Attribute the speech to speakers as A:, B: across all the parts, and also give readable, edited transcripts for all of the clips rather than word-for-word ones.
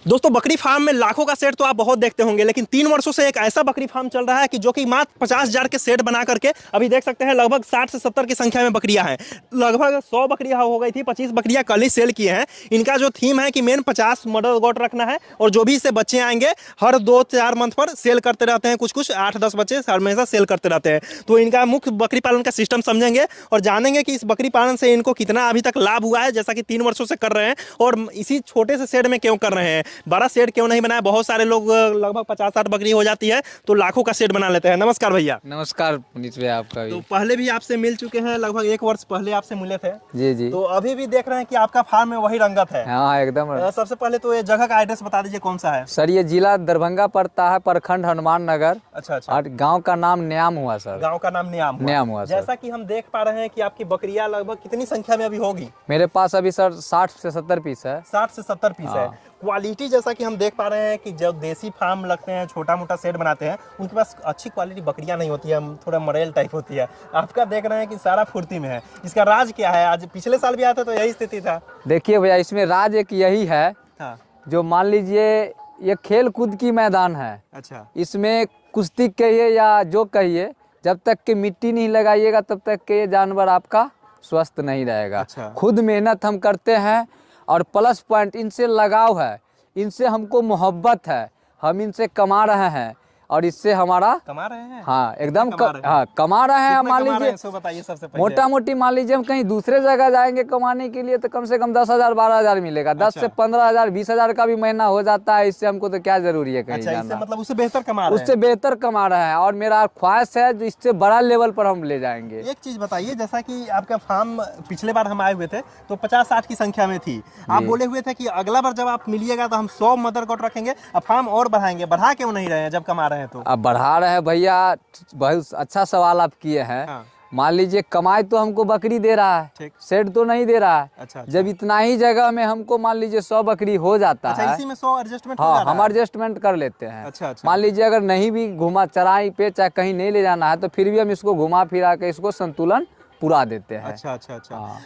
A: दोस्तों बकरी फार्म में लाखों का सेट तो आप बहुत देखते होंगे, लेकिन 3 वर्षों से एक ऐसा बकरी फार्म चल रहा है कि जो कि मात्र 50,000 के सेट बना करके अभी देख सकते हैं लगभग 60 से 70 की संख्या में बकरियां हैं। लगभग 100 बकरियां हो गई थी, 25 बकरियां कल ही सेल किए हैं। इनका जो थीम है कि मेन 50 मदर गोट रखना है और जो भी इससे बच्चे आएंगे हर 2-4 मंथ पर सेल करते रहते हैं। कुछ कुछ 8-10 बच्चे हमेशा सेल करते रहते हैं। तो इनका मुख्य बकरी पालन का सिस्टम समझेंगे और जानेंगे कि इस बकरी पालन से इनको कितना अभी तक लाभ हुआ है, जैसा कि 3 वर्षों से कर रहे हैं, और इसी छोटे से शेड में क्यों कर रहे हैं, बड़ा शेड क्यों नहीं बनाया। बहुत सारे लोग लगभग 50-60 बकरी हो जाती है तो लाखों का शेड बना लेते हैं। नमस्कार भैया।
B: नमस्कार पुनीत भैया, आपका भी।
A: तो पहले भी आपसे मिल चुके हैं, लगभग 1 वर्ष पहले आपसे मिले थे।
B: जी जी।
A: तो अभी भी देख रहे हैं कि आपका फार्म में वही रंगत है।
B: हाँ एकदम।
A: सबसे पहले तो ये जगह का एड्रेस बता दीजिए, कौन सा है।
B: सर ये जिला दरभंगा पड़ता है, प्रखंड हनुमान नगर।
A: अच्छा अच्छा।
B: और गांव का नाम न्याम हुआ सर।
A: गांव का नाम न्याम हुआ सर। जैसा कि हम देख पा रहे हैं कि आपकी बकरियां लगभग कितनी संख्या में अभी होगी।
B: मेरे पास अभी सर 60 से 70 पीस है।
A: 60 से 70 पीस है। क्वालिटी जैसा कि हम देख पा रहे हैं कि जब देसी फार्म लगते हैं, छोटा मोटा सेट बनाते हैं, उनके पास अच्छी क्वालिटी बकरियां नहीं होती है, थोड़ा मरेल टाइप होती है। आपका देख रहे हैं कि सारा फुर्ती में है। इसका राज क्या है? आज पिछले साल भी आया था तो यही स्थिति था।
B: देखिए भैया, इसमें राज एक यही है।
A: हाँ।
B: जो मान लीजिए ये खेल कूद की मैदान है।
A: अच्छा।
B: इसमें कुश्ती कहिए या जो कहिए, जब तक कि मिट्टी नहीं लगाइएगा तब तक के ये जानवर आपका स्वस्थ नहीं रहेगा।
A: अच्छा।
B: खुद मेहनत हम करते हैं और प्लस पॉइंट इनसे लगाव है, इनसे हमको मोहब्बत है, हम इनसे कमा रहे हैं और इससे हमारा
A: कमा रहे हैं।
B: हाँ एकदम कमा रहे हैं। मान लीजिए
A: बताइए सबसे पहले।
B: मोटा मोटी मान लीजिए हम कहीं दूसरे जगह जाएंगे कमाने के लिए तो कम से कम 10,000 12,000 मिलेगा। 10 से 15,000 20,000 का भी महीना हो जाता है। इससे हमको तो क्या जरूरी है कहीं जाना।
A: मतलब उससे बेहतर कमा रहे हैं।
B: उससे बेहतर कमा रहे हैं और मेरा ख्वाहिश है जो इससे बड़ा लेवल पर हम ले जाएंगे।
A: एक चीज बताइए, जैसा कि आपका फार्म पिछले बार हम आए हुए थे तो 50-60 की संख्या में थी। आप बोले हुए थे कि अगला बार जब आप मिलिएगा तो हम 100 मदर गोट रखेंगे, अब फार्म और बढ़ाएंगे। बढ़ा क्यों नहीं रहे हैं जब कमा रहे हैं तो?
B: अब बढ़ा रहे हैं भैया, बहुत अच्छा सवाल आप किए हैं।
A: हाँ।
B: मान लीजिए कमाई तो हमको बकरी दे रहा है, सेट तो नहीं दे रहा है।
A: अच्छा।
B: जब इतना ही जगह में हमको मान लीजिए 100 बकरी हो जाता है।
A: इसी में 100 एडजस्टमेंट हो
B: हाँ,
A: जाता है।
B: हम एडजस्टमेंट कर लेते हैं।
A: अच्छा।
B: मान लीजिए अगर नहीं भी घुमा चराई पे चाहे कहीं नहीं ले जाना है तो फिर भी हम इसको घुमा फिरा के इसको संतुलन पूरा देते हैं।
A: अच्छा।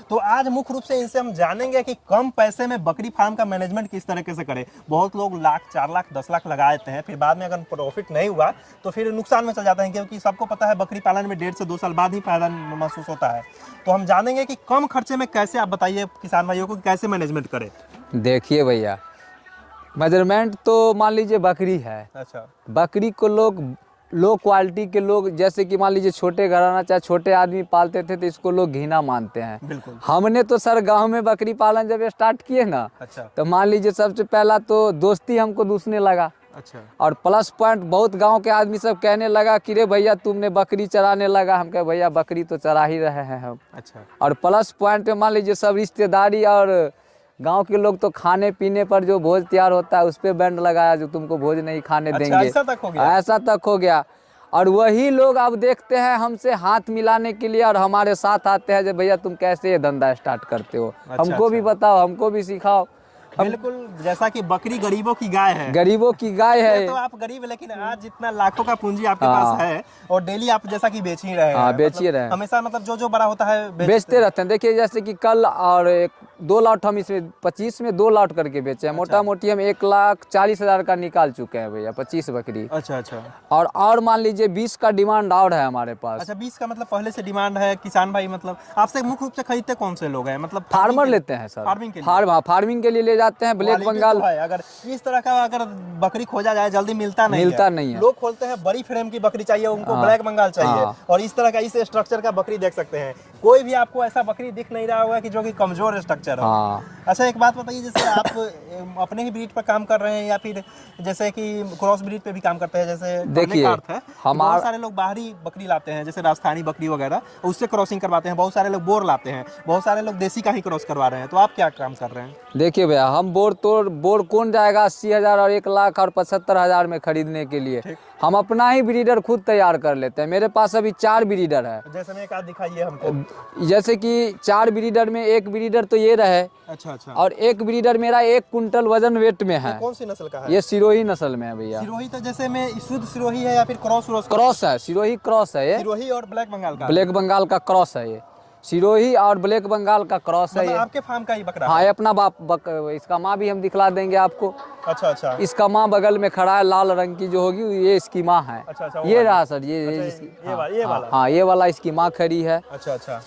A: तो आज मुख्य रूप से इनसे हम जानेंगे कि कम पैसे में बकरी फार्म का मैनेजमेंट किस तरीके से करें। बहुत लोग लाख 4 लाख 10 लाख लगा देते हैं, फिर बाद में अगर प्रॉफिट नहीं हुआ तो फिर नुकसान में चल जाते हैं, क्योंकि सबको पता है बकरी पालन में 1.5 से 2 साल बाद ही फायदा महसूस होता है। तो हम जानेंगे कि कम खर्चे में कैसे, आप बताइए किसान भाइयों को कैसे मैनेजमेंट करें।
B: देखिए भैया, मेजरमेंट तो मान लीजिए बकरी है।
A: अच्छा।
B: बकरी को लोग लो क्वालिटी के लोग, जैसे कि मान लीजिए छोटे घराना चाहे छोटे आदमी पालते थे तो इसको लोग घिना मानते हैं।
A: बिल्कुल।
B: हमने तो सर गांव में बकरी पालन जब स्टार्ट किए ना,
A: अच्छा।
B: तो मान लीजिए सबसे पहला तो दोस्ती हमको दूसने लगा।
A: अच्छा।
B: और प्लस पॉइंट बहुत गांव के आदमी सब कहने लगा कि रे भैया तुमने बकरी चराने लगा। हम कहे भैया बकरी तो चरा ही रहे हैं हम। अच्छा। और प्लस पॉइंट मान लीजिए सब रिश्तेदारी और गांव के लोग तो खाने पीने पर जो भोज तैयार होता है उस पर बैंड लगाया, जो तुमको भोज नहीं खाने देंगे।
A: ऐसा तक हो गया।
B: और वही लोग अब देखते हैं हमसे हाथ मिलाने के लिए और हमारे साथ आते हैं, जो भैया तुम कैसे ये धंधा स्टार्ट करते हो। हमको भी बताओ, हमको भी सिखाओ।
A: बिल्कुल, जैसा कि बकरी गरीबों की गाय है।
B: गरीबों की गाय है।
A: तो आप गरीब है, लेकिन आज जितना लाखों का पूंजी आपके पास है और डेली आप जैसा कि बेच ही रहे हैं।
B: बेच ही रहे हैं
A: हमेशा, मतलब जो बड़ा होता है
B: बेचते रहते हैं। देखिए जैसे कि कल और 2 लॉट हम इसमें 25 में 2 लॉट करके बेचे हैं। मोटा मोटी हम 1,40,000 का निकाल चुके हैं भैया 25 बकरी।
A: अच्छा।
B: और मान लीजिए 20 का डिमांड और है हमारे पास।
A: अच्छा, 20 का मतलब पहले से डिमांड है। किसान भाई मतलब आपसे मुख्य रूप से खरीदते कौन से लोग हैं? मतलब
B: फार्मर लेते हैं सर, फार्मिंग के लिए ले जाते हैं। ब्लैक बंगाल
A: है। अगर इस तरह का अगर बकरी खोजा जाए जल्दी मिलता नहीं है। लोग खोलते हैं बड़ी फ्रेम की बकरी चाहिए, उनको ब्लैक बंगाल चाहिए। और इस तरह का इस स्ट्रक्चर का बकरी देख सकते हैं। कोई भी आपको ऐसा बकरी दिख नहीं रहा होगा कि जो कि कमजोर स्ट्रक्चर हो। अच्छा, एक बात बताइए, जैसे आप अपने ही ब्रीड पर काम कर रहे हैं या फिर जैसे कि क्रॉस ब्रीड पे भी काम करते हैं? जैसे
B: देखिए
A: बहुत सारे लोग बाहरी बकरी लाते हैं, जैसे राजस्थानी बकरी वगैरह, उससे क्रॉसिंग करवाते हैं। बहुत सारे लोग बोर लाते हैं, बहुत सारे लोग देसी का ही क्रॉस करवा रहे हैं। तो आप क्या काम कर रहे हैं?
B: देखिए भैया, हम बोर कौन जाएगा 80,000 और 1,00,000 और 75,000 में खरीदने के लिए। हम अपना ही ब्रीडर खुद तैयार कर लेते हैं। मेरे पास अभी 4 ब्रीडर है।
A: जैसे में एक आध दिखाइए हमको।
B: जैसे कि 4 ब्रीडर में एक ब्रीडर तो ये रहे।
A: अच्छा।
B: और एक ब्रीडर मेरा 1 कुंटल वजन वेट में है।
A: कौन सी नस्ल का है?
B: ये सिरोही नस्ल में है भैया।
A: सिरोही तो जैसे में शुद्ध सिरोही है या फिर क्रॉस
B: है? सिरोही क्रॉस है ये।
A: सिरोही और ब्लैक बंगाल का?
B: ब्लैक बंगाल का क्रॉस है ये। सिरोही और ब्लैक बंगाल का क्रॉस है
A: मतलब
B: ये।
A: आपके फार्म का ही बकरा
B: हाँ
A: है?
B: ये अपना इसका माँ भी हम दिखला देंगे आपको।
A: अच्छा अच्छा
B: इसका माँ बगल में खड़ा है, लाल रंग की जो होगी ये इसकी माँ है।
A: अच्छा अच्छा, वो
B: ये
A: वाली।
B: रहा सर, ये
A: अच्छा,
B: जिसकी
A: ये वाला, ये वाला।
B: हाँ ये वाला इसकी माँ खड़ी है।
A: अच्छा अच्छा।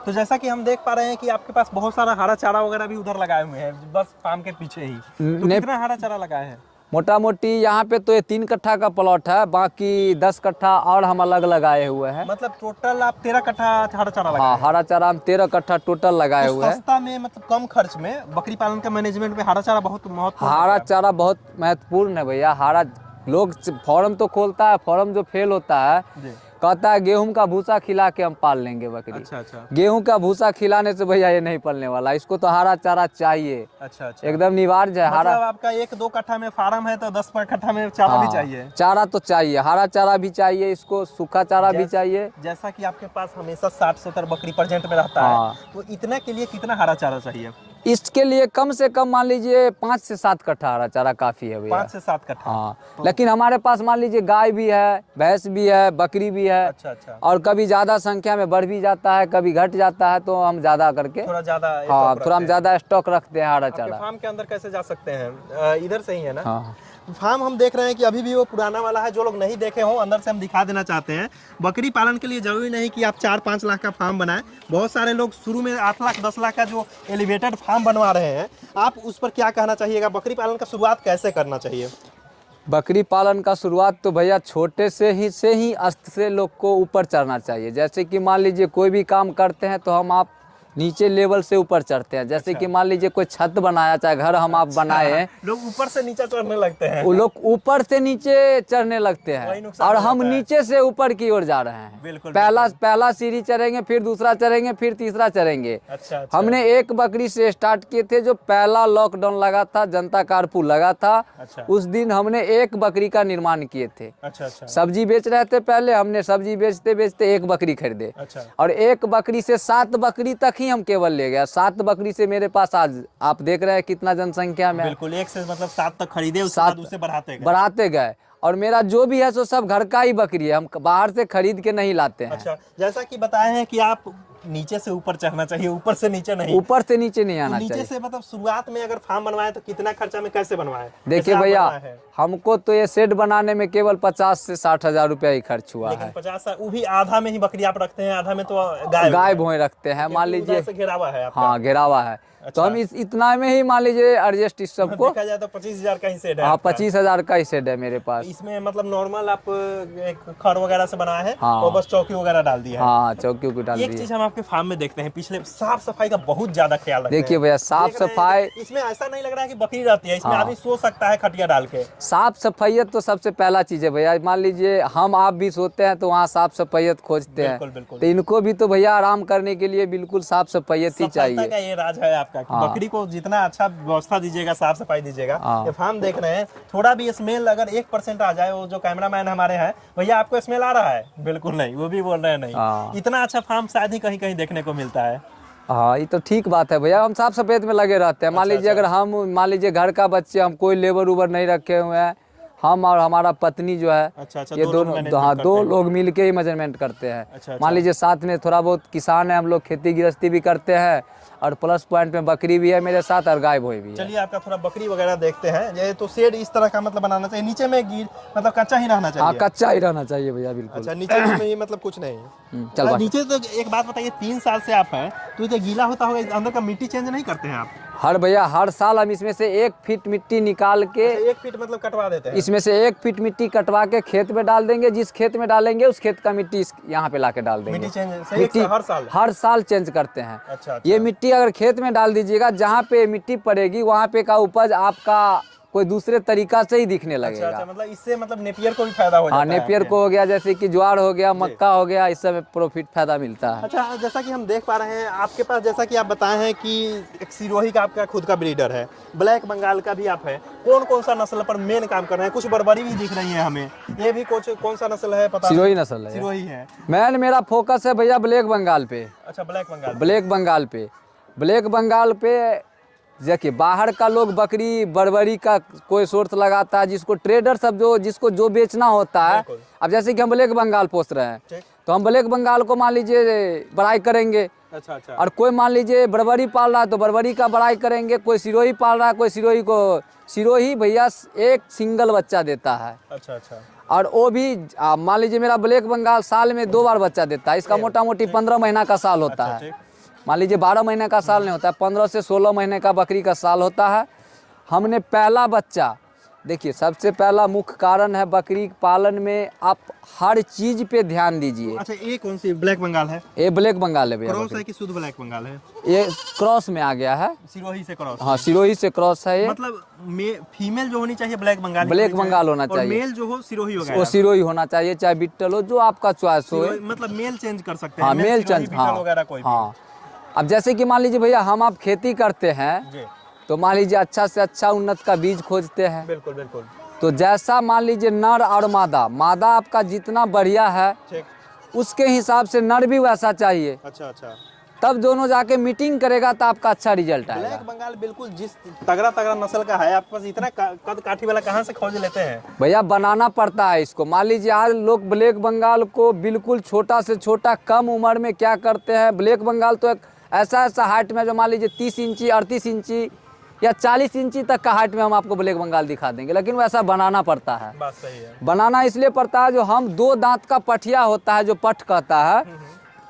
A: तो जैसा कि हम देख पा रहे हैं कि आपके पास बहुत सारा हरा चारा वगैरह भी उधर लगाए हुए हैं, बस फार्म के पीछे ही। तो
B: ने-
A: कितना हरा चारा लगाए हैं?
B: मोटा मोटी यहाँ पे तो ये 3 कट्ठा का प्लॉट है, बाकी 10 कट्ठा और हम अलग लगाए हुए हैं।
A: मतलब टोटल आप 13 कट्ठा हरा चारा लगाए
B: हाँ
A: हैं?
B: हरा चारा हम 13 कट्ठा टोटल लगाए
A: तो
B: हुए हैं।
A: सस्ता में, मतलब कम खर्च में बकरी पालन के मैनेजमेंट में हरा चारा बहुत महत्वपूर्ण
B: हरा
A: है।
B: चारा बहुत महत्वपूर्ण है भैया। हरा लोग फॉर्म तो खोलता है, फॉर्म जो फेल होता है
A: जी।
B: कहता है गेहूं का भूसा खिला के हम पाल लेंगे बकरी।
A: अच्छा अच्छा
B: गेहूं का भूसा खिलाने से भैया ये नहीं पलने वाला, इसको तो हरा चारा चाहिए,
A: अच्छा अच्छा।
B: एकदम निवार्य है।
A: मतलब
B: हरा
A: आपका 1-2 कट्ठा में फार्म है तो 10 कट्ठा में चारा भी चाहिए।
B: चारा तो चाहिए, हरा चारा भी चाहिए, इसको सूखा चारा भी चाहिए।
A: जैसा कि आपके पास हमेशा 60-70 बकरी प्रेजेंट में रहता
B: हाँ।
A: है, तो इतने के लिए कितना हरा चारा चाहिए?
B: इसके लिए कम से कम मान लीजिए 5 से 7 कट्ठा हरा चारा काफी है भैया।
A: 5 से 7 कट्ठा।
B: हाँ लेकिन हमारे पास मान लीजिए गाय भी है, भैंस भी है, बकरी भी है।
A: अच्छा अच्छा।
B: और कभी ज्यादा संख्या में बढ़ भी जाता है, कभी घट जाता है, तो हम ज्यादा करके
A: थोड़ा ज्यादा
B: हाँ थोड़ा हम ज्यादा स्टॉक रखते हैं हरा चारा।
A: फार्म के अंदर कैसे जा सकते हैं? इधर से ही है ना?
B: हाँ
A: फार्म हम देख रहे हैं कि अभी भी वो पुराना वाला है। जो लोग नहीं देखे हों, अंदर से हम दिखा देना चाहते हैं। बकरी पालन के लिए जरूरी नहीं कि आप 4-5 लाख का फार्म बनाएं। बहुत सारे लोग शुरू में 8 लाख 10 लाख का जो एलिवेटेड फार्म बनवा रहे हैं, आप उस पर क्या कहना चाहिएगा? बकरी पालन का शुरुआत कैसे करना चाहिए?
B: बकरी पालन का शुरुआत तो भैया छोटे से ही अस्त से लोग को ऊपर चढ़ना चाहिए। जैसे कि मान लीजिए कोई भी काम करते हैं तो हम आप नीचे लेवल से ऊपर चढ़ते हैं। जैसे कि मान लीजिए कोई छत बनाया, चाहे घर हम आप बनाए हैं,
A: लोग ऊपर से नीचे चढ़ने लगते हैं।
B: वो लोग ऊपर से नीचे चढ़ने लगते
A: वही
B: हैं
A: नुकसान
B: और
A: हो
B: हम
A: जाता है।
B: नीचे से ऊपर की ओर जा रहे हैं।
A: बिल्कुल
B: पहला सीढ़ी चढ़ेंगे, फिर दूसरा चढ़ेंगे, फिर तीसरा चढ़ेंगे।
A: अच्छा अच्छा।
B: हमने एक बकरी से स्टार्ट किए थे। जो पहला लॉकडाउन लगा था, जनता कर्फ्यू लगा था,
A: अच्छा
B: उस दिन हमने एक बकरी का निर्माण किए थे।
A: अच्छा अच्छा
B: सब्जी बेच रहे थे पहले, हमने सब्जी बेचते बेचते एक बकरी खरीदे
A: अच्छा।
B: और एक बकरी से 7 बकरी तक ही हम केवल ले गए। 7 बकरी से मेरे पास आज आप देख रहे हैं कितना जनसंख्या में।
A: बिल्कुल, 1 से मतलब 7 तक खरीदे, उसके बाद उसे
B: बढ़ाते गए। और मेरा जो भी है सो सब घर का ही बकरी है, हम बाहर से खरीद के नहीं लाते हैं।
A: अच्छा, जैसा कि बताए हैं कि आप नीचे से ऊपर चढ़ना चाहिए, ऊपर से नीचे नहीं।
B: ऊपर से नीचे नहीं
A: तो
B: आना
A: नीचे
B: चाहिए।
A: से मतलब शुरुआत में अगर फार्म बनवाए तो कितना खर्चा में कैसे बनवाए?
B: देखिए
A: जैसे आप
B: भैया,
A: बनवाए हैं।
B: हमको तो ये शेड बनाने में केवल 50 से 60 हजार रुपया ही खर्च हुआ
A: लेकिन
B: है।
A: 50 वो भी आधा में ही बकरी आप रखते हैं, आधा में तो
B: गाय भोए रखते हैं मान
A: क्योंकि
B: लीजिए।
A: उधर से घेरावा है आपका।
B: हाँ घेरावा है। तो हम इतना में ही मान लीजिए एडजस्ट इस सबको।
A: देखा जाए तो 25,000 का ही सेट है
B: हाँ
A: आपका।
B: 25,000 का ही शेड है मेरे पास।
A: इसमें मतलब नॉर्मल आप एक खड़ वगैरह से बनाया है
B: हाँ।
A: और बस चौकी वगैरह डाल दिया है।
B: हाँ चौकी को डाल
A: एक
B: दिए।
A: चीज हम आपके फार्म में देखते हैं, पिछले साफ सफाई का बहुत ज्यादा ख्याल रखते हैं।
B: देखिए भैया, साफ
A: देख रहे हैं
B: सफाई,
A: कि इसमें ऐसा नहीं लग रहा है कि बकरी रहती है, इसमें
B: हाँ।
A: आदमी सो सकता है खटिया डाल के।
B: साफ सफाइयत तो सबसे पहला चीज है भैया। मान लीजिए हम आप भी सोते हैं तो वहाँ साफ सफाइयत खोजते हैं,
A: बिल्कुल बिल्कुल।
B: तो इनको भी तो भैया आराम करने के लिए बिल्कुल साफ सफाइयत ही
A: सफाई
B: चाहिए।
A: का ये राज है आपका कि
B: हाँ।
A: बकरी को जितना अच्छा व्यवस्था दीजिएगा, साफ सफाई दीजिएगा।
B: हाँ।
A: ये फार्म देख रहे हैं, थोड़ा भी स्मेल अगर 1% आ जाए, वो जो कैमरामैन हमारे हैं, भैया आपको स्मेल आ रहा है? बिल्कुल नहीं, वो भी बोल रहे हैं नहीं।
B: हाँ।
A: इतना अच्छा फार्म शायद ही कहीं कहीं देखने को मिलता है।
B: हाँ ये तो ठीक बात है भैया, हम साफ सफाई में लगे रहते हैं। मान लीजिए अगर हम मान लीजिए घर का बच्चे, हम कोई लेबर उबर नहीं रखे हुए हैं, हम और हमारा पत्नी जो है,
A: अच्छा अच्छा,
B: ये
A: दो लोग
B: दोनों
A: management
B: हाँ
A: करते
B: 2
A: हैं।
B: लोग मिल के ही मेजरमेंट करते हैं।
A: अच्छा,
B: मान लीजिए साथ में थोड़ा बहुत किसान है, हम लोग खेती गृहस्थी भी करते हैं और प्लस पॉइंट में बकरी भी है मेरे साथ और गाय भोई भी है।
A: चलिए आपका थोड़ा बकरी वगैरह देखते हैं। ये तो शेड इस तरह का मतलब बनाना चाहिए, नीचे में गिर मतलब कच्चा ही रहना
B: हाँ
A: चाहिए।
B: कच्चा ही रहना चाहिए भैया बिल्कुल।
A: अच्छा, नीचे में ही मतलब कुछ नहीं।
B: चल बाकी।
A: नीचे तो एक बात बताइए, 3 साल से आप हैं तो ये गीला होता होगा, अंदर का मिट्टी चेंज नहीं करते हैं आप?
B: हर भैया हर साल हम इसमें से 1 फीट मिट्टी निकाल के,
A: 1 फीट मतलब कटवा देते हैं?
B: इसमें से 1 फीट मिट्टी कटवा के खेत में डाल देंगे। जिस खेत में डालेंगे उस खेत का मिट्टी यहाँ पे लाके डाल देंगे।
A: मिट्टी चेंज
B: मिट्टी हर साल चेंज करते हैं।
A: अच्छा,
B: ये मिट्टी अगर खेत में डाल दीजिएगा, जहाँ पे मिट्टी पड़ेगी वहाँ पे का उपज आपका कोई दूसरे तरीका से ही दिखने लगेगा।
A: अच्छा, मतलब इससे मतलब नेपियर को भी फायदा हो जाता
B: हाँ
A: है?
B: नेपियर को हो गया, जैसे कि ज्वार हो गया, मक्का हो गया, इस सब प्रॉफिट फायदा मिलता है।
A: अच्छा, जैसा कि हम देख पा रहे हैं आपके पास, जैसा कि आप बताए हैं कि एक सिरोही का आपका खुद का ब्रीडर है, ब्लैक बंगाल का भी आप है। कौन कौन सा नस्ल पर मेन काम कर रहे हैं? कुछ बर्बरी भी दिख रही है हमें, ये भी कुछ कौन सा नस्ल है पता?
B: सिरोही नस्ल है।
A: सिरोही है।
B: मेरा फोकस है भैया ब्लैक बंगाल पे।
A: अच्छा, ब्लैक बंगाल।
B: ब्लैक बंगाल पे, ब्लैक बंगाल पे देखिए, बाहर का लोग बकरी बर्बरी का कोई सोर्स लगाता है, जिसको ट्रेडर सब जो जिसको जो बेचना होता है। अब जैसे कि हम ब्लैक बंगाल पोस रहे हैं, तो हम ब्लैक बंगाल को मान लीजिए बड़ाई करेंगे।
A: अच्छा अच्छा।
B: और कोई मान लीजिए बरबरी पाल रहा है तो बरबरी का बड़ाई करेंगे, कोई सिरोही पाल रहा है, कोई सिरोही को, सिरोही भैया एक सिंगल बच्चा देता है।
A: अच्छा अच्छा।
B: और वो भी मान लीजिए मेरा ब्लैक बंगाल साल में 2 बार बच्चा देता है। इसका मोटा मोटी 15 महीना का साल होता
A: अच्छा,
B: है।
A: ठीक।
B: मान लीजिए 12 महीने का साल नहीं होता है, 15 से 16 महीने का बकरी का साल होता है। हमने पहला बच्चा, देखिए सबसे पहला मुख्य कारण है बकरी पालन में आप हर चीज पे ध्यान दीजिए।
A: अच्छा, ये कौन सी ब्लैक बंगाल है?
B: ये ब्लैक बंगाल है भैया।
A: क्रॉस है कि शुद्ध ब्लैक बंगाल है?
B: ये क्रॉस में आ गया है,
A: सिरोही से क्रॉस।
B: हाँ सिरोही से क्रॉस है ये।
A: मतलब फीमेल जो होनी चाहिए ब्लैक बंगाल ही
B: ब्लैक
A: होनी
B: बंगाल होना
A: और
B: चाहिए।
A: मेल जो हो सिरोही होगा।
B: वो सिरोही होना चाहिए, चाहे बिट्टल हो, जो आपका चॉइस हो।
A: मतलब मेल चेंज कर सकते हैं?
B: हाँ मेल चेंज, हाँ
A: वगैरह कोई भी?
B: हाँ। अब जैसे कि मान लीजिए भैया हम आप खेती करते हैं
A: जी।
B: तो मान लीजिए अच्छा से अच्छा उन्नत का बीज खोजते हैं।
A: बिल्कुल बिल्कुल।
B: तो जैसा मान लीजिए नर और मादा, मादा आपका जितना बढ़िया है
A: ठीक।
B: उसके हिसाब से नर भी वैसा चाहिए।
A: अच्छा अच्छा।
B: तब दोनों जाके मीटिंग करेगा तो आपका अच्छा रिजल्ट आएगा।
A: ब्लैक बंगाल बिल्कुल जिस तगड़ा तगड़ा नस्ल का है, आपके पास इतना कद काठी वाला कहाँ से खोज लेते हैं?
B: भैया बनाना पड़ता है इसको। मान लीजिए आज लोग ब्लैक बंगाल को बिल्कुल छोटा से छोटा कम उम्र में क्या करते हैं, ब्लैक बंगाल तो एक ऐसा हाइट में जो मान लीजिए 30 इंची 38 इंची या 40 इंची तक का हाइट में हम आपको ब्लैक बंगाल दिखा देंगे, लेकिन वैसा बनाना पड़ता है।
A: बात सही है।
B: बनाना इसलिए पड़ता है, जो हम 2 दांत का पठिया होता है जो पठ कहता है,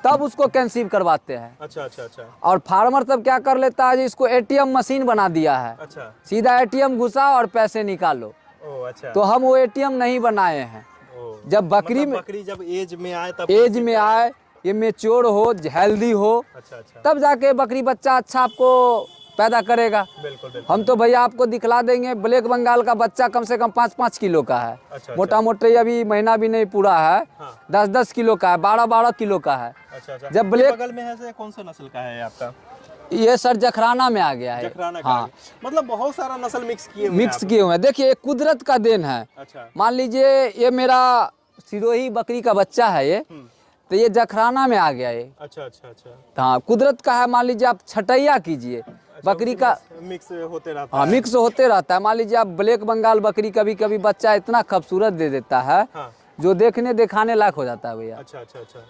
B: तब उसको कंसीव करवाते हैं।
A: अच्छा अच्छा अच्छा।
B: और फार्मर तब क्या कर लेता है, जो इसको एटीएम मशीन बना दिया है।
A: अच्छा।
B: सीधा एटीएम घुसा और पैसे निकालो।
A: ओ अच्छा।
B: तो हम वो एटीएम नहीं बनाए हैं। जब बकरी
A: मतलब
B: में
A: बकरी जब एज में आए तब
B: एज में आए, ये मेच्योर हो, हेल्दी हो,
A: अच्छा अच्छा।
B: तब जाके बकरी बच्चा अच्छा आपको पैदा करेगा।
A: बिल्कुल बिल्कुल।
B: हम तो भैया आपको दिखला देंगे, ब्लैक बंगाल का बच्चा कम से कम 5-5 किलो का है।
A: अच्छा,
B: मोटा मोटी अभी महीना भी नहीं पूरा है,
A: हाँ।
B: 10-10 किलो का है, 12-12 किलो का है।
A: अच्छा अच्छा।
B: जब ब्लैक
A: बगल में है से कौन सा नस्ल का है आपका?
B: ये सर जखराना में आ गया है।
A: जखराना का
B: हाँ
A: है। मतलब बहुत सारा नस्ल मिक्स किए हुए हैं
B: मिक्स
A: आप।
B: किए हुए हैं। देखिए कुदरत का देन है।
A: अच्छा।
B: मान लीजिए ये मेरा सिरोही बकरी का बच्चा है ये, तो ये जखराना में आ गया ये।
A: अच्छा अच्छा अच्छा।
B: हाँ कुदरत का है। मान लीजिए आप छटैया कीजिए बकरी का,
A: मिक्स होते रहता
B: हाँ
A: है।
B: मिक्स होते रहता है। मान लीजिए आप ब्लैक बंगाल बकरी कभी कभी बच्चा इतना खूबसूरत दे देता है,
A: हाँ।
B: जो देखने दिखाने लायक हो जाता है भैया।
A: अच्छा अच्छा अच्छा।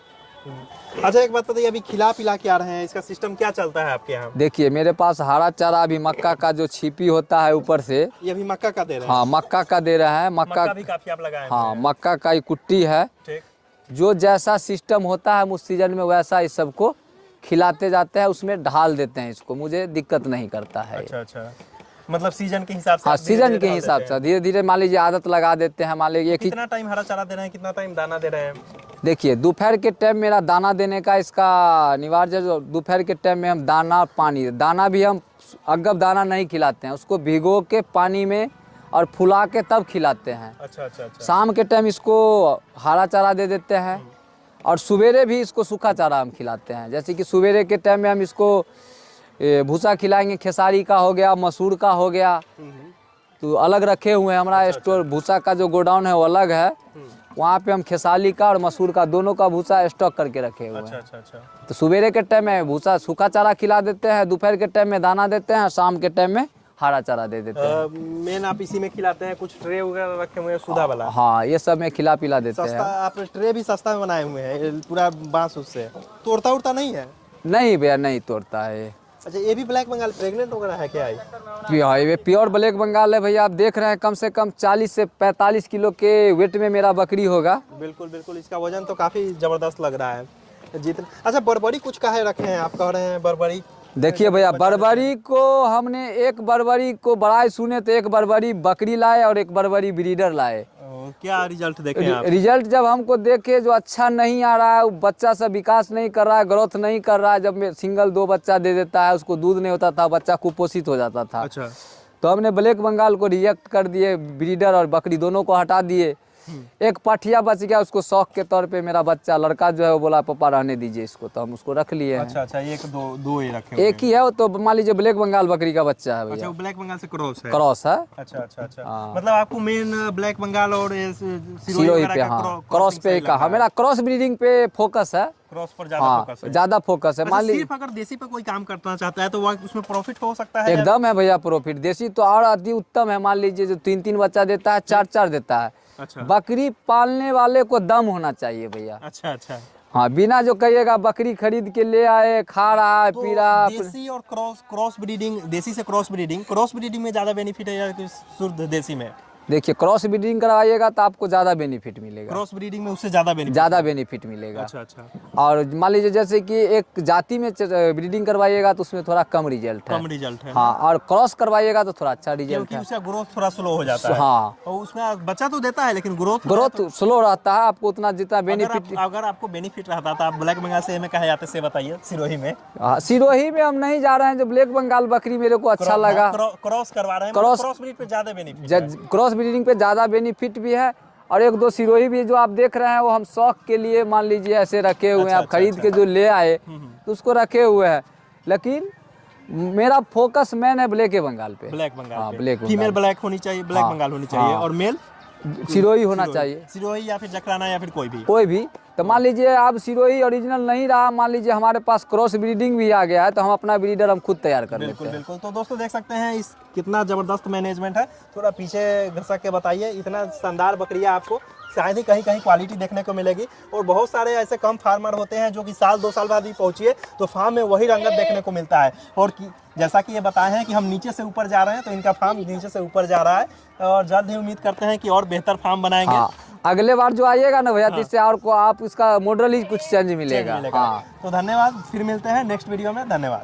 A: अच्छा एक बात बताइए, अभी खिला पिला के आ रहे हैं, इसका सिस्टम क्या चलता है आपके यहाँ?
B: देखिए मेरे पास हरा चारा अभी मक्का का जो छिपी होता है ऊपर से,
A: ये अभी मक्का का दे रहे हैं?
B: हाँ मक्का का दे रहा है।
A: मक्का भी काफी आप लगाए
B: हाँ
A: हुए हैं।
B: मक्का का ही कुट्टी है।
A: ठीक।
B: जो जैसा सिस्टम होता है हम उस सीजन में वैसा इस सबको खिलाते जाते हैं, उसमें ढाल देते हैं इसको, मुझे दिक्कत नहीं करता है।
A: अच्छा अच्छा। मतलब सीजन के हिसाब से?
B: हाँ
A: आप धीरे
B: सीजन
A: धीरे
B: के
A: डाल
B: हिसाब
A: देते
B: से
A: हैं।
B: धीरे धीरे मान लीजिए आदत लगा देते हैं। मान लीजिए कि
A: कितना टाइम हरा चारा दे रहे हैं, कितना टाइम दाना दे रहे हैं?
B: देखिए दोपहर के टाइम मेरा दाना देने का इसका अनिवार्य, जो दोपहर के टाइम में हम दाना पानी, दाना भी हम अगब दाना नहीं खिलाते हैं, उसको भिगो के पानी में और फुला के तब खिलाते हैं।
A: अच्छा अच्छा अच्छा।
B: शाम के टाइम इसको हरा चारा दे देते हैं और सवेरे भी इसको सूखा चारा हम खिलाते हैं। जैसे कि सवेरे के टाइम में हम इसको भूसा खिलाएंगे, खेसारी का हो गया, मसूर का हो गया, तो अलग रखे हुए हैं। हमारा स्टोर भूसा का जो गोडाउन है वो अलग है, वहाँ पे हम खेसारी का और मसूर का दोनों का भूसा स्टॉक करके रखे हुए
A: अच्छा
B: हैं।
A: अच्छा अच्छा।
B: तो सवेरे के टाइम में भूसा सूखा चारा खिला देते हैं, दोपहर के टाइम में दाना देते हैं, शाम के टाइम में हरा चारा दे देते हैं।
A: मेन आप इसी में खिलाते हैं? कुछ ट्रे वगैरह रखे हुए हैं सुधा वाला?
B: हाँ ये सब में खिला पिला देते
A: सस्ता,
B: हैं।
A: आप ट्रे भी सस्ता में बनाए हुए हैं, ये पूरा बांस उससे तोड़ता उड़ता नहीं है?
B: नहीं भैया नहीं तोड़ता है ये।
A: अच्छा, ये भी ब्लैक बंगाल प्रेग्नेंट वगैरह है क्या?
B: ये प्योर ब्लैक बंगाल है भैया। आप देख रहे हैं कम से कम 40 से 45 किलो के वेट में मेरा बकरी होगा।
A: बिल्कुल बिल्कुल, इसका वजन तो काफी जबरदस्त लग रहा है जितना। अच्छा बरबरी कुछ काहे रखे हैं आप, कह रहे हैं बरबरी?
B: देखिए भैया बरबरी को हमने एक बरबरी को बड़ाई सुने तो एक बरबरी बकरी लाए और एक बरबरी ब्रीडर लाए।
A: क्या रिजल्ट देखे आप?
B: रिजल्ट जब हमको देखे जो अच्छा नहीं आ रहा है, बच्चा सब विकास नहीं कर रहा है, ग्रोथ नहीं कर रहा है, जब मैं सिंगल 2 बच्चा दे देता है, उसको दूध नहीं होता था, बच्चा कुपोषित हो जाता था।
A: अच्छा।
B: तो हमने ब्लैक बंगाल को रिजेक्ट कर दिए, ब्रीडर और बकरी दोनों को हटा दिए। एक पाठिया बच गया, उसको शौक के तौर पे मेरा बच्चा लड़का जो है वो बोला पापा रहने दीजिए इसको, तो हम उसको रख लिए हैं।
A: अच्छा अच्छा, एक दो ही रखे हुए
B: एक ही है वो, तो मान लीजिए ब्लैक बंगाल बकरी का बच्चा है
A: अच्छा,
B: भैया।
A: वो ब्लैक बंगाल से क्रॉस है?
B: क्रॉस है।
A: अच्छा अच्छा अच्छा।
B: हाँ।
A: मतलब आपको मेन ब्लैक बंगाल और
B: सिरोही पे, हाँ क्रॉस पे का, हाँ मेरा क्रॉस ब्रीडिंग पे फोकस है।
A: क्रॉस पर ज्यादा
B: हाँ
A: फोकस है?
B: ज्यादा फोकस है।
A: अच्छा,
B: मान लीजिए
A: सिर्फ अगर देसी पे कोई काम करना चाहता है तो वो उसमें प्रॉफिट हो सकता है?
B: एकदम है भैया प्रॉफिट। देसी तो और अति उत्तम है। मान लीजिए जो 3-3 बच्चा देता है, 4-4 देता है।
A: अच्छा
B: बकरी पालने वाले को दम होना चाहिए भैया।
A: अच्छा अच्छा।
B: हाँ, बिना जो कहिएगा बकरी खरीद के ले आए, खा रहा है,
A: तो
B: पी रहा है।
A: देसी और क्रॉस ब्रीडिंग, देसी से क्रॉस ब्रीडिंग में ज्यादा बेनिफिट है या कि शुद्ध देसी में?
B: देखिए, क्रॉस ब्रीडिंग करवाइएगा तो आपको ज़्यादा बेनिफिट मिलेगा,
A: क्रॉस ब्रीडिंग में उससे ज्यादा बेनिफिट?
B: ज़्यादा बेनिफिट मिलेगा।
A: अच्छा अच्छा।
B: और मान लीजिए जैसे कि एक जाति में ब्रीडिंग करवाइएगा तो उसमें थोड़ा कम रिजल्ट है।
A: कम रिजल्ट है।
B: हाँ, और क्रॉस करवाइएगा तो थोड़ा अच्छा रिजल्ट
A: क्योंकि
B: है।
A: उसका ग्रोथ थोड़ा स्लो हो जाता है।
B: हाँ,
A: और उसमें बच्चा तो देता है लेकिन ग्रोथ
B: स्लो रहता है, आपको उतना जितना बेनिफिट।
A: अगर आपको बेनिफिट रहता तो आप ब्लैक बंगाल से में कहे जाते से बताइए, सिरोही में।
B: हाँ, सिरोही में हम नहीं जा रहे हैं, जो ब्लैक बंगाल बकरी मेरे को अच्छा लगा।
A: क्रॉस करवा रहे हैं, क्रॉस ब्रीड पे ज्यादा बेनिफिट है।
B: क्रॉस ब्रीडिंग पे ज़्यादा बेनिफिट भी है। और एक दो सिरोही भी जो आप देख रहे हैं वो हम शौक के लिए मान लीजिए ऐसे रखे हुए हैं। आप खरीद के जो ले आए तो उसको रखे हुए हैं, लेकिन मेरा फोकस मैन है ब्लैक बंगाल पे।
A: ब्लैक बंगाल
B: हाँ,
A: पे।
B: ब्लैक
A: फीमेल ब्लैक होनी चाहिए, ब्लैक
B: हाँ,
A: बंगाल होनी चाहिए।
B: हाँ।
A: और मेल
B: सिरोही होना चाहिए,
A: सिरोही या फिर जकराना या फिर कोई भी।
B: तो मान लीजिए आप सिरोही ओरिजिनल नहीं रहा, मान लीजिए हमारे पास क्रॉस ब्रीडिंग भी आ गया है, तो हम अपना ब्रीडर हम खुद तैयार कर लेते हैं।
A: बिल्कुल। तो दोस्तों देख सकते हैं इस कितना जबरदस्त मैनेजमेंट है। थोड़ा पीछे घसक के बताइए, इतना शानदार बकरियां आपको शायद ही कहीं कहीं क्वालिटी देखने को मिलेगी। और बहुत सारे ऐसे कम फार्मर होते हैं जो कि साल 2 साल बाद भी पहुंचिए तो फार्म में वही रंगत देखने को मिलता है। और जैसा कि ये बताए हैं कि हम नीचे से ऊपर जा रहे हैं, तो इनका फार्म नीचे से ऊपर जा रहा है और जल्द ही उम्मीद करते हैं कि और बेहतर फार्म बनाएंगे।
B: हाँ, अगले बार जो आइएगा ना भैया, तो इससे और को आप इसका मॉडल ही कुछ चेंज मिलेगा। हाँ।
A: तो धन्यवाद, फिर मिलते हैं नेक्स्ट वीडियो में। धन्यवाद।